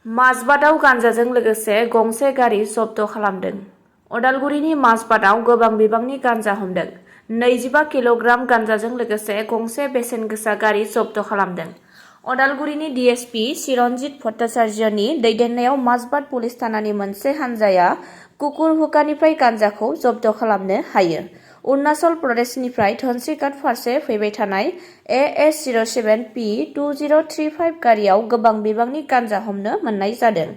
माजबादाव गान्जाजों लोगोसे गंसे गारि जब्द खालामदों। अदालगुरिनि माजबादाव गोबां बिबांनि गान्जा हमदों। 25 किल'ग्राम गान्जाजों लोगोसे गंसे बेसेन गोसा गारि जब्द खालामदों। अदालगुरिनि डीएसपी चिरन्जित भट्टाचार्यनि दैदेननायाव माजबाद पुलिस थानानि मोनसे हान्जाया कुकुरहुकानिफ्राय गान्जाखौ जब्द खालामनो हायो। अरुणाचल प्रदेशनिफ्राय धनस्रीघाट फारसे फैबाय थानाय AS07P2035 गारियाव गोबां बिबांनि गान्जा हमनो मोननाय जादों।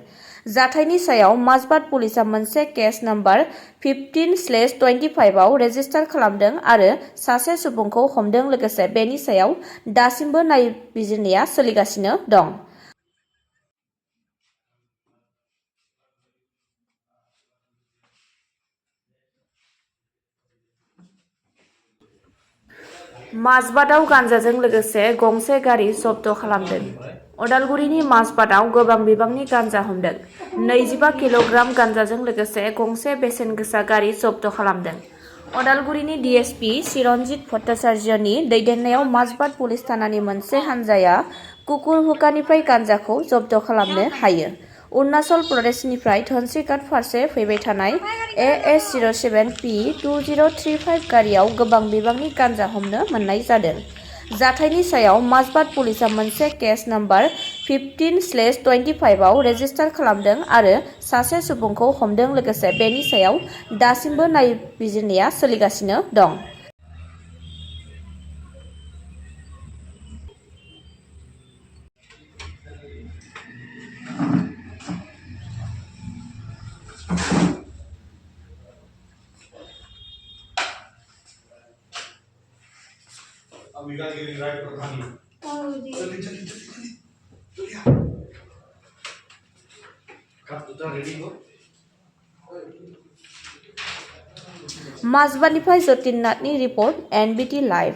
जाथायनि सायाव माजबाद पुलिसा मोनसे केस नम्बर 15/25 आव रेजिस्टार खालामदों आरो सासे सुबुंखौ हमदों लोगोसे बेनि सायाव दासिमबो नायबिजिरनाया सोलिगासिनो दं। माजबादाव गान्जाजों लोगोसे गंसे गारि जब्द खालामदों। अदालगुरिनि माजबादाव गोबां बिबांनि गान्जा हमदों। 25 किल'ग्राम गान्जाजों लोगोसे गंसे बेसेन गोसा गारि जब्द खालामदों। अदालगुरिनि डीएसपी चिरन्जित भट्टाचार्यनि दैदेननायाव माजबाद पुलिस थानानि मोनसे हान्जाया कुकुरहुकानिफ्राय गान्जाखौ जब्द खालामनो हायो। अरुणाचल प्रदेशनिफ्राय धनस्रीघाट फारसे फैबाय थानाय AS07P2035 गारियाव गोबां बिबांनि गान्जा हमनो मोननाय जादों। जाथायनि सायाव माजबाद पुलिसा मोनसे केस नम्बर 15/25 आव रेजिस्टार खालामदों आरो सासे सुबुंखौ हमदों लोगोसे बेनि सायाव दासिमबो नायबिजिरनाया सोलिगासिनो दं। We got getting right for honey. माजबादनिफ्राय जतिन नाथनि रिपर्ट NBT लाइभ।